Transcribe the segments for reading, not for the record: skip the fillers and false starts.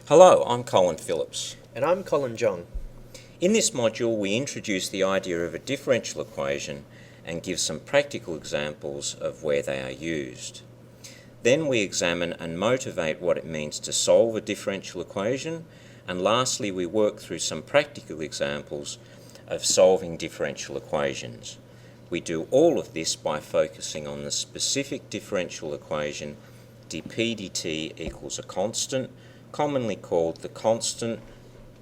Hello, I'm Colin Phillips. And I'm Colin Jung. In this module, we introduce the idea of a differential equation and give some practical examples of where they are used. Then we examine and motivate what it means to solve a differential equation, and lastly we work through some practical examples of solving differential equations. We do all of this by focusing on the specific differential equation dp dt equals a constant, commonly called the constant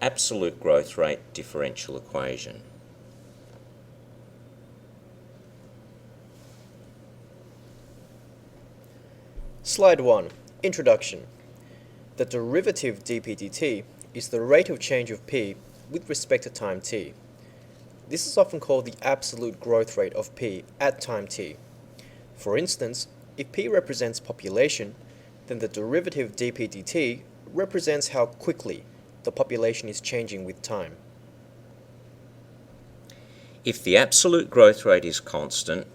absolute growth rate differential equation. Slide 1. Introduction. The derivative dp dt is the rate of change of p with respect to time t. This is often called the absolute growth rate of p at time t. For instance, if p represents population, then the derivative dp dt represents how quickly the population is changing with time. If the absolute growth rate is constant,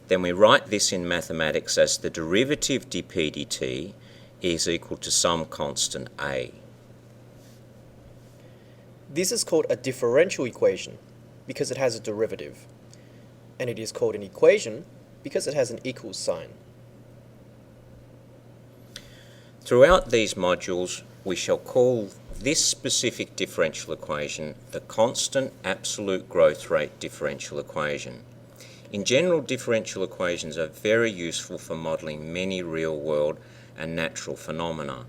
then we write this in mathematics as the derivative dp dt is equal to some constant a. This is called a differential equation because it has a derivative, and it is called an equation because it has an equals sign. Throughout these modules, we shall call this specific differential equation the constant absolute growth rate differential equation. In general, differential equations are very useful for modelling many real-world and natural phenomena.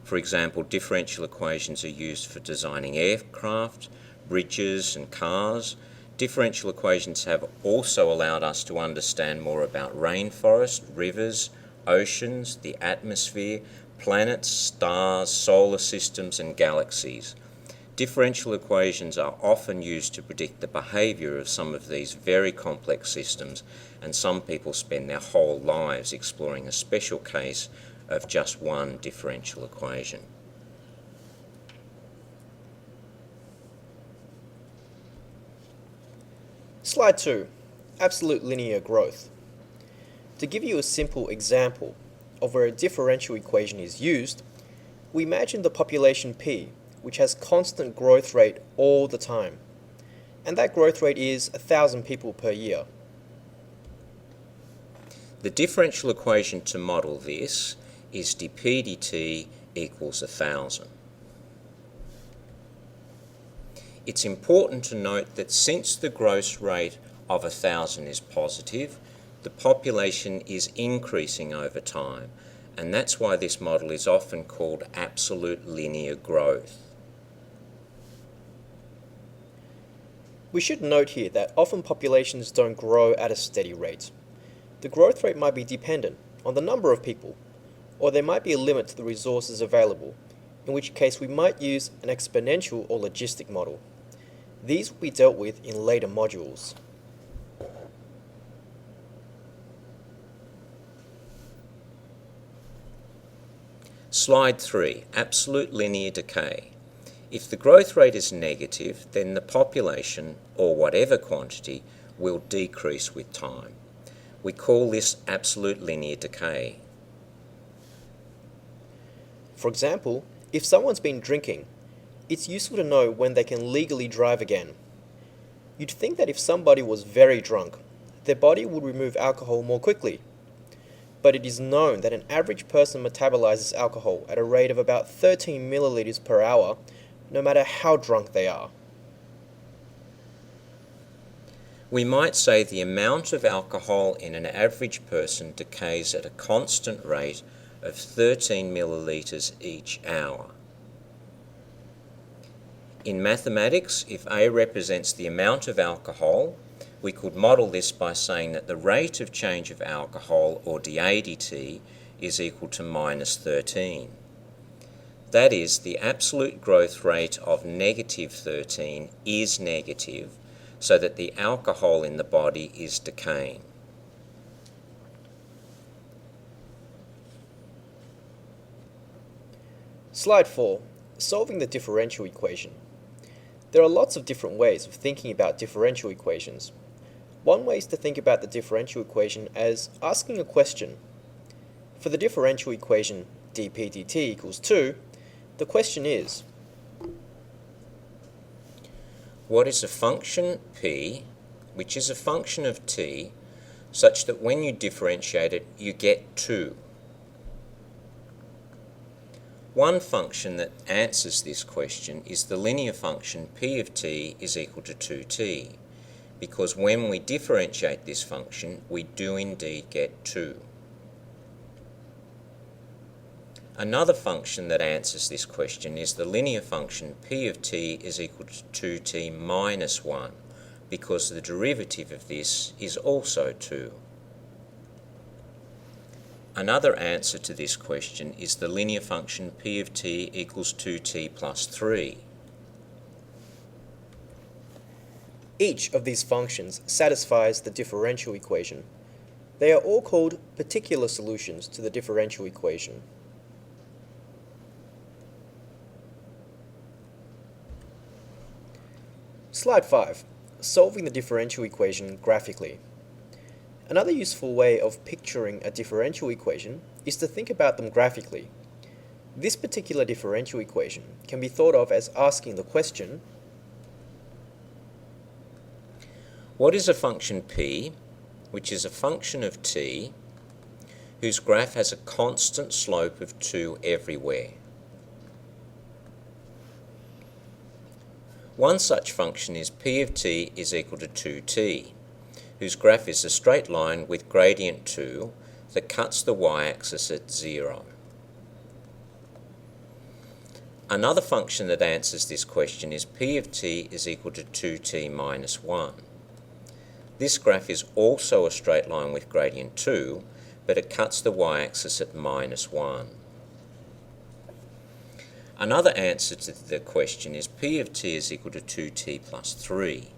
For example, differential equations are used for designing aircraft, bridges and cars. Differential equations have also allowed us to understand more about rainforests, rivers, oceans, the atmosphere, planets, stars, solar systems and galaxies. Differential equations are often used to predict the behaviour of some of these very complex systems, and some people spend their whole lives exploring a special case of just one differential equation. Slide 2. Absolute linear growth. To give you a simple example of where a differential equation is used, we imagine the population p, which has constant growth rate all the time, and that growth rate is 1,000 people per year. The differential equation to model this is dp dt equals 1,000. It's important to note that since the growth rate of 1,000 is positive, the population is increasing over time, and that's why this model is often called absolute linear growth. We should note here that often populations don't grow at a steady rate. The growth rate might be dependent on the number of people, or there might be a limit to the resources available, in which case we might use an exponential or logistic model. These will be dealt with in later modules. Slide 3, absolute linear decay. If the growth rate is negative, then the population, or whatever quantity, will decrease with time. We call this absolute linear decay. For example, if someone's been drinking, it's useful to know when they can legally drive again. You'd think that if somebody was very drunk, their body would remove alcohol more quickly. But it is known that an average person metabolizes alcohol at a rate of about 13 milliliters per hour, no matter how drunk they are. We might say the amount of alcohol in an average person decays at a constant rate of 13 milliliters each hour. In mathematics, if A represents the amount of alcohol, we could model this by saying that the rate of change of alcohol, or dA dt, is equal to minus 13. That is, the absolute growth rate of negative 13 is negative, so that the alcohol in the body is decaying. Slide 4. Solving the differential equation. There are lots of different ways of thinking about differential equations. One way is to think about the differential equation as asking a question. For the differential equation dp dt equals 2, The question is, what is a function p, which is a function of t, such that when you differentiate it, you get 2? One function that answers this question is the linear function p of t is equal to 2t, because when we differentiate this function, we do indeed get 2. Another function that answers this question is the linear function p of t is equal to 2t minus 1, because the derivative of this is also 2. Another answer to this question is the linear function p of t equals 2t plus 3. each of these functions satisfies the differential equation. They are all called particular solutions to the differential equation. Slide 5. Solving the differential equation graphically. Another useful way of picturing a differential equation is to think about them graphically. This particular differential equation can be thought of as asking the question, what is a function p, which is a function of t, whose graph has a constant slope of 2 everywhere? One such function is p of t is equal to 2t, whose graph is a straight line with gradient 2 that cuts the y-axis at 0. Another function that answers this question is p of t is equal to 2t minus 1. This graph is also a straight line with gradient 2, but it cuts the y-axis at minus 1. Another answer to the question is p of t is equal to 2t plus 3.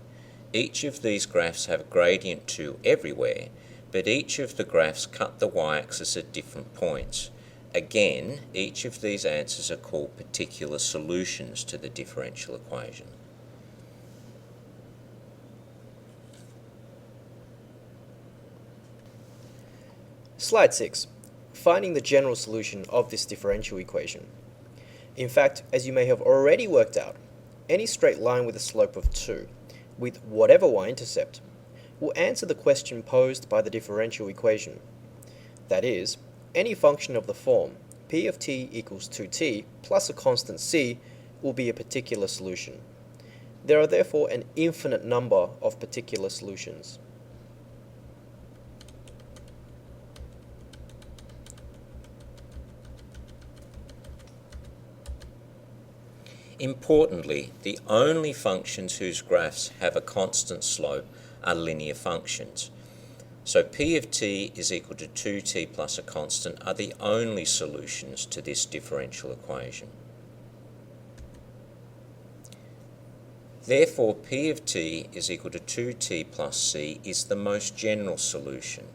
Each of these graphs have gradient 2 everywhere, but each of the graphs cut the y-axis at different points. Again, each of these answers are called particular solutions to the differential equation. Slide 6. Finding the general solution of this differential equation. In fact, as you may have already worked out, any straight line with a slope of 2, with whatever y-intercept, will answer the question posed by the differential equation. That is, any function of the form p of t equals 2t plus a constant c will be a particular solution. There are therefore an infinite number of particular solutions. Importantly, the only functions whose graphs have a constant slope are linear functions. So p of t is equal to 2t plus a constant are the only solutions to this differential equation. Therefore, p of t is equal to 2t plus c is the most general solution.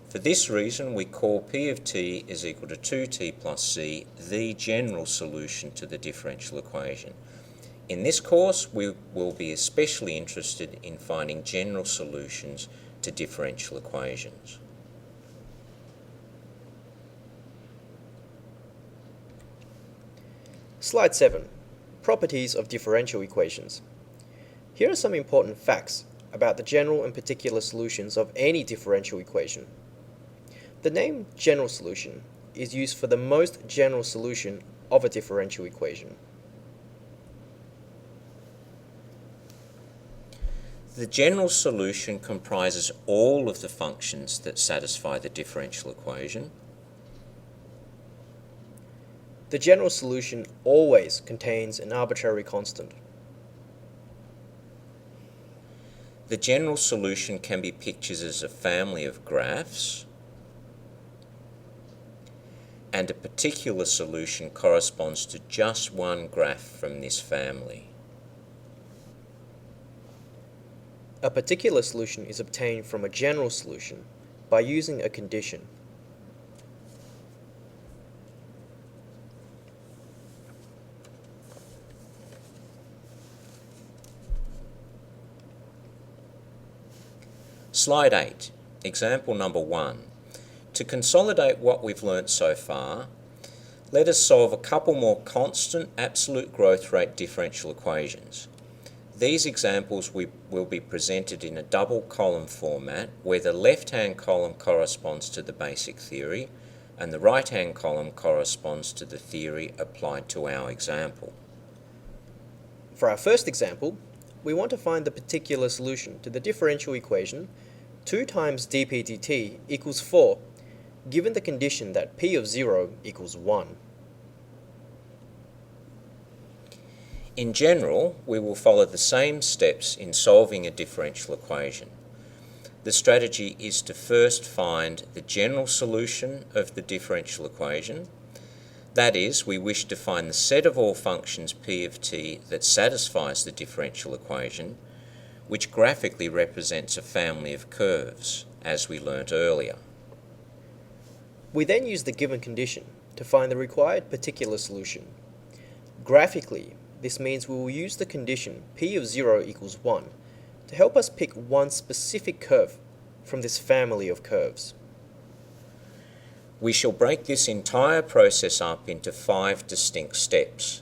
For this reason, we call p of t is equal to 2t plus c the general solution to the differential equation. In this course, we will be especially interested in finding general solutions to differential equations. Slide 7. Properties of differential equations. Here are some important facts about the general and particular solutions of any differential equation. The name general solution is used for the most general solution of a differential equation. The general solution comprises all of the functions that satisfy the differential equation. The general solution always contains an arbitrary constant. The general solution can be pictured as a family of graphs, and a particular solution corresponds to just one graph from this family. A particular solution is obtained from a general solution by using a condition. Slide 8, example number 1. To consolidate what we've learnt so far, let us solve a couple more constant absolute growth rate differential equations. These examples will be presented in a double column format where the left-hand column corresponds to the basic theory and the right-hand column corresponds to the theory applied to our example. For our first example, we want to find the particular solution to the differential equation 2 times dp dt equals 4, given the condition that p of 0 equals 1. In general, we will follow the same steps in solving a differential equation. The strategy is to first find the general solution of the differential equation. That is, we wish to find the set of all functions p of t that satisfies the differential equation, which graphically represents a family of curves, as we learnt earlier. We then use the given condition to find the required particular solution. Graphically, this means we will use the condition p of 0 equals 1 to help us pick one specific curve from this family of curves. We shall break this entire process up into 5 distinct steps.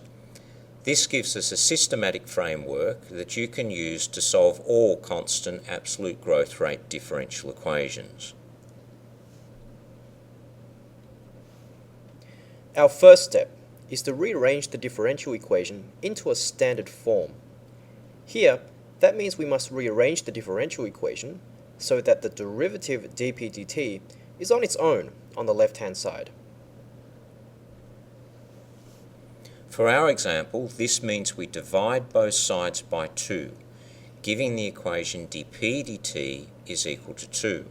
This gives us a systematic framework that you can use to solve all constant absolute growth rate differential equations. Our first step is to rearrange the differential equation into a standard form. Here, that means we must rearrange the differential equation so that the derivative dp dt is on its own on the left-hand side. For our example, this means we divide both sides by 2, giving the equation dp dt is equal to 2.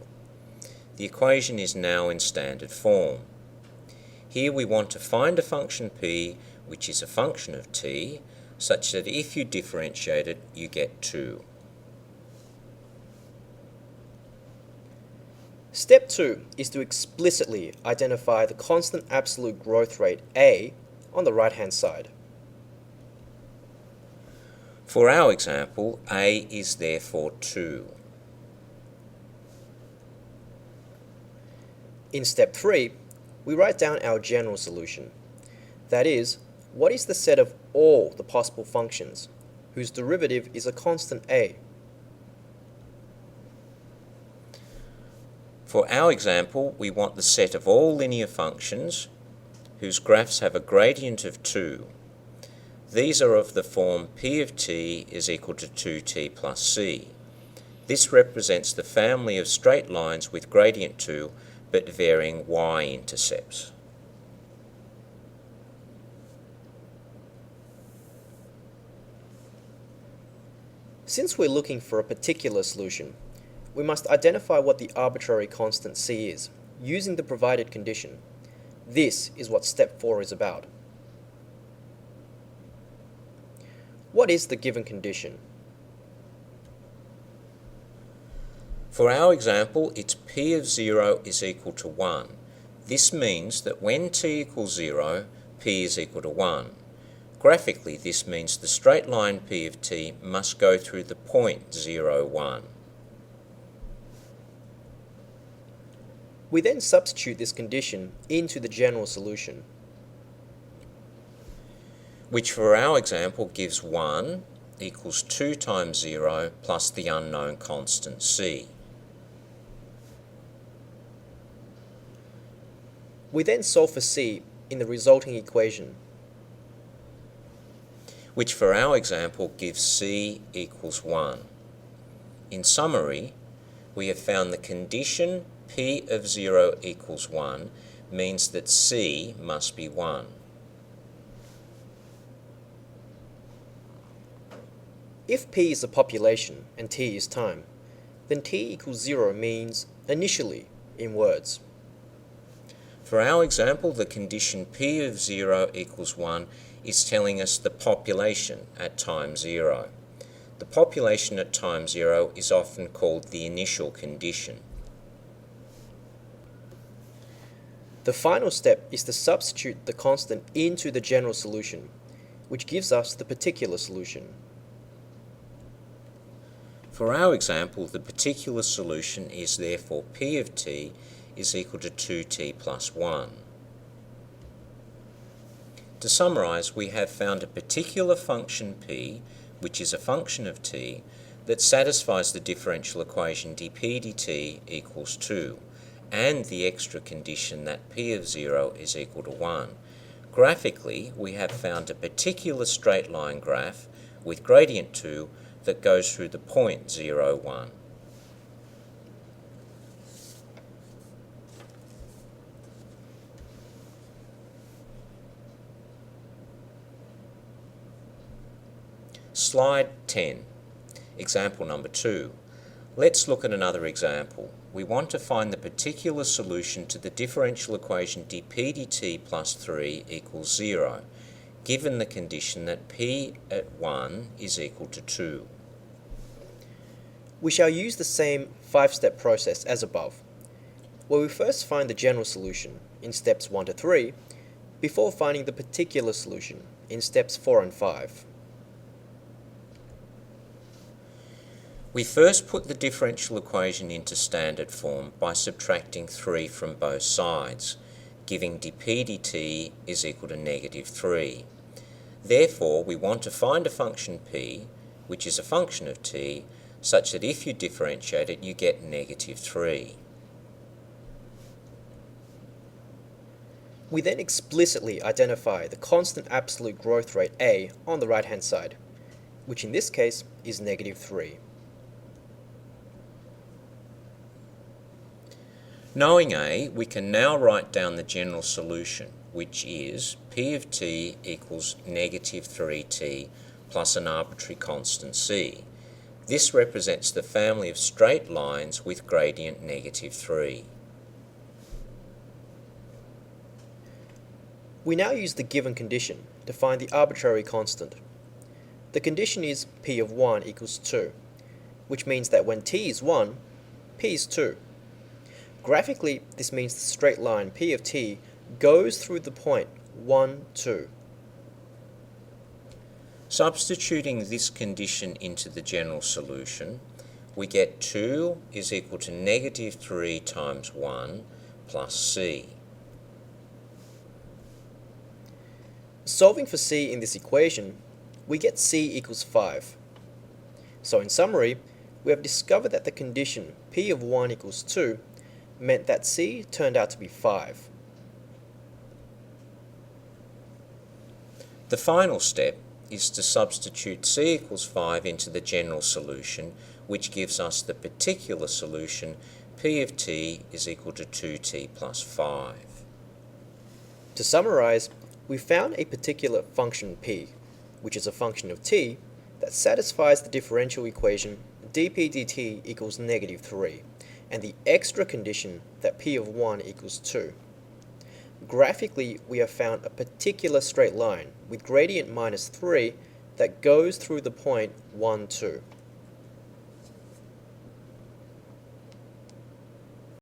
The equation is now in standard form. Here we want to find a function p which is a function of t, such that if you differentiate it, you get 2. Step 2 is to explicitly identify the constant absolute growth rate a on the right-hand side. For our example, a is therefore 2. In step 3, we write down our general solution. That is, what is the set of all the possible functions whose derivative is a constant a? For our example, we want the set of all linear functions whose graphs have a gradient of 2. These are of the form p of t is equal to 2t plus c. This represents the family of straight lines with gradient 2 but varying y-intercepts. Since we're looking for a particular solution, we must identify what the arbitrary constant c is, using the provided condition. This is what step 4 is about. What is the given condition? For our example, it's p of 0 is equal to 1. This means that when t equals 0, p is equal to 1. Graphically, this means the straight line p of t must go through the point 0, 1. We then substitute this condition into the general solution, which for our example gives 1 equals 2 times 0 plus the unknown constant c. We then solve for c in the resulting equation, which for our example gives c equals 1. In summary, we have found the condition p of 0 equals 1 means that c must be 1. If p is a population and t is time, then t equals 0 means initially in words. For our example, the condition p of 0 equals 1 is telling us the population at time 0. The population at time 0 is often called the initial condition. The final step is to substitute the constant into the general solution, which gives us the particular solution. For our example, the particular solution is therefore p of t is equal to 2t plus 1. To summarise, we have found a particular function p, which is a function of t, that satisfies the differential equation dp dt equals 2, and the extra condition that p of 0 is equal to 1. Graphically, we have found a particular straight line graph with gradient 2 that goes through the point 0, 1. Slide 10. Example number 2. Let's look at another example. We want to find the particular solution to the differential equation dp dt plus 3 equals 0, given the condition that p at 1 is equal to 2. We shall use the same 5-step process as above, where we first find the general solution in steps 1 to 3, before finding the particular solution in steps 4 and 5. We first put the differential equation into standard form by subtracting 3 from both sides, giving dp dt is equal to negative 3. Therefore, we want to find a function p, which is a function of t, such that if you differentiate it, you get negative 3. We then explicitly identify the constant absolute growth rate a on the right-hand side, which in this case is negative 3. Knowing A, we can now write down the general solution, which is p of t equals negative 3t plus an arbitrary constant c. This represents the family of straight lines with gradient negative 3. We now use the given condition to find the arbitrary constant. The condition is p of 1 equals 2, which means that when t is 1, p is 2. Graphically, this means the straight line p of t goes through the point 1, 2. Substituting this condition into the general solution, we get 2 is equal to negative 3 times 1 plus c. Solving for c in this equation, we get c equals 5. So in summary, we have discovered that the condition p of 1 equals 2 meant that c turned out to be 5. The final step is to substitute c equals 5 into the general solution, which gives us the particular solution p of t is equal to 2t plus 5. To summarize, we found a particular function p, which is a function of t, that satisfies the differential equation dp dt equals negative 3, and the extra condition that p of 1 equals 2. Graphically, we have found a particular straight line with gradient minus 3 that goes through the point 1, 2.